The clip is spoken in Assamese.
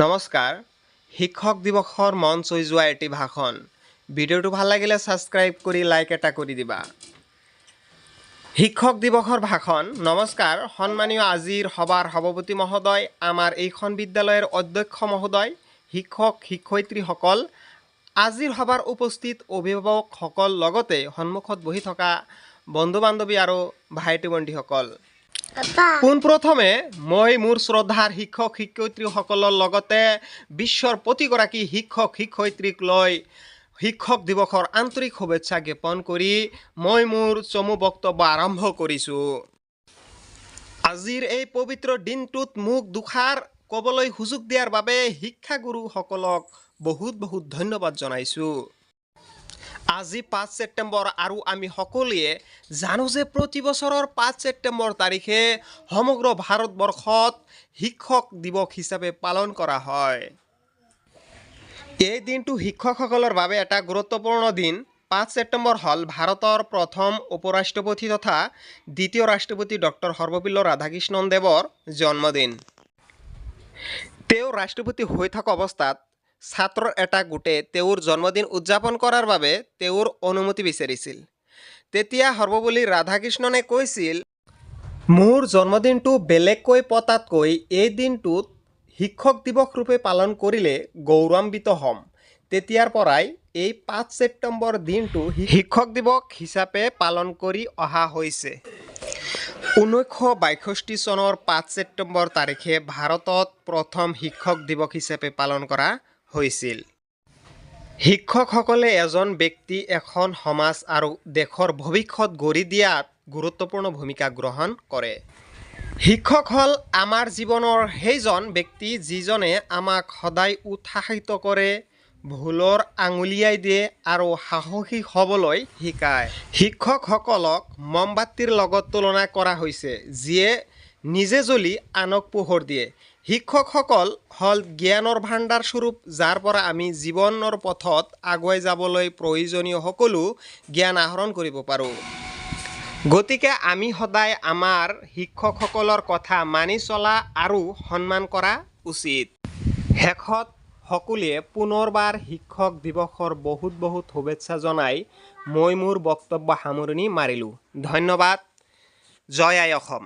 নমস্কাৰ শিক্ষক দিৱসৰ মন চুই যোৱা এটি ভাষণ ভিডিঅ'টো ভাল লাগিলে সাবস্ক্ৰাইব কৰি লাইক এটা কৰি দিবা শিক্ষক দিৱসৰ ভাষণ নমস্কাৰ সন্মানীয় আজিৰ সভাৰ সভাপতি মহোদয় আমাৰ এইখন বিদ্যালয়ৰ অধ্যক্ষ মহোদয় শিক্ষক শিক্ষয়িত্ৰীসকল আজিৰ সভাৰ উপস্থিত অভিভাৱকসকল লগতে সন্মুখত বহি থকা বন্ধু বান্ধৱী আৰু ভাইটি ভণ্টিসকল পোনপ্ৰথমে মই মোৰ শ্ৰদ্ধাৰ শিক্ষক শিক্ষয়িত্ৰীসকলৰ লগতে বিশ্বৰ প্ৰতিগৰাকী শিক্ষক শিক্ষয়িত্ৰীক লৈ শিক্ষক দিৱসৰ আন্তৰিক শুভেচ্ছা জ্ঞাপন কৰি মই মোৰ চমু বক্তব্য আৰম্ভ কৰিছোঁ। আজিৰ এই পবিত্ৰ দিনটোত মোক দুষাৰ ক'বলৈ সুযোগ দিয়াৰ বাবে শিক্ষাগুৰুসকলক বহুত বহুত ধন্যবাদ জনাইছোঁ। আজি 5 ছেপ্টেম্বৰ আৰু আমি সকলোৱে জানো যে প্ৰতি বছৰৰ 5 ছেপ্টেম্বৰ তাৰিখে সমগ্ৰ ভাৰতবৰ্ষত শিক্ষক দিৱস হিচাপে পালন কৰা হয়। এই দিনটো শিক্ষকসকলৰ বাবে এটা গুৰুত্বপূৰ্ণ দিন। 5 ছেপ্টেম্বৰ হ'ল ভাৰতৰ প্ৰথম উপৰাষ্ট্ৰপতি তথা দ্বিতীয় ৰাষ্ট্ৰপতি ডক্টৰ সৰ্বপল্লী ৰাধাকৃষ্ণন দেৱৰ জন্মদিন। তেওঁ ৰাষ্ট্ৰপতি হৈ থকা অৱস্থাত ছাত্ৰৰ এটা গোটে তেওঁৰ জন্মদিন উদযাপন কৰাৰ বাবে তেওঁৰ অনুমতি বিচাৰিছিল। তেতিয়া সৰ্বপল্লী ৰাধাকৃষ্ণনে কৈছিল, মোৰ জন্মদিনটো বেলেগকৈ পতাতকৈ এই দিনটোত শিক্ষক দিৱস ৰূপে পালন কৰিলে গৌৰৱান্বিত হ'ম। তেতিয়াৰ পৰাই এই 5 ছেপ্টেম্বৰ দিনটো শিক্ষক দিৱস হিচাপে পালন কৰি অহা হৈছে। 1962 চনৰ 5 ছেপ্টেম্বৰ তাৰিখে ভাৰতত প্ৰথম শিক্ষক দিৱস হিচাপে পালন কৰা হৈছিল। শিক্ষকসকলে এজন ব্যক্তি, এখন সমাজ আৰু দেশৰ ভৱিষ্যত গঢ়ি দিয়াত গুৰুত্বপূৰ্ণ ভূমিকা গ্ৰহণ কৰে। শিক্ষক হ'ল আমাৰ জীৱনৰ সেইজন ব্যক্তি যিজনে আমাক সদায় উৎসাহিত কৰে, ভুলৰ আঙুলিয়াই দিয়ে আৰু সাহসী হ'বলৈ শিকায়। শিক্ষকসকলক মমবাতিৰ লগত তুলনা কৰা হৈছে, যিয়ে নিজে জ্বলি আনক পোহৰ দিয়ে। শিক্ষকসকল হ'ল জ্ঞানৰ ভাণ্ডাৰ স্বৰূপ, যাৰ পৰা আমি জীৱনৰ পথত আগুৱাই যাবলৈ প্ৰয়োজনীয় সকলো জ্ঞান আহৰণ কৰিব পাৰোঁ। গতিকে আমি সদায় আমাৰ শিক্ষকসকলৰ কথা মানি চলা আৰু সন্মান কৰা উচিত। শেষত সকলোৱে পুনৰবাৰ শিক্ষক দিৱসৰ বহুত বহুত শুভেচ্ছা জনাই মই মোৰ বক্তব্য সামৰণি মাৰিলোঁ। ধন্যবাদ। জয় আই অসম।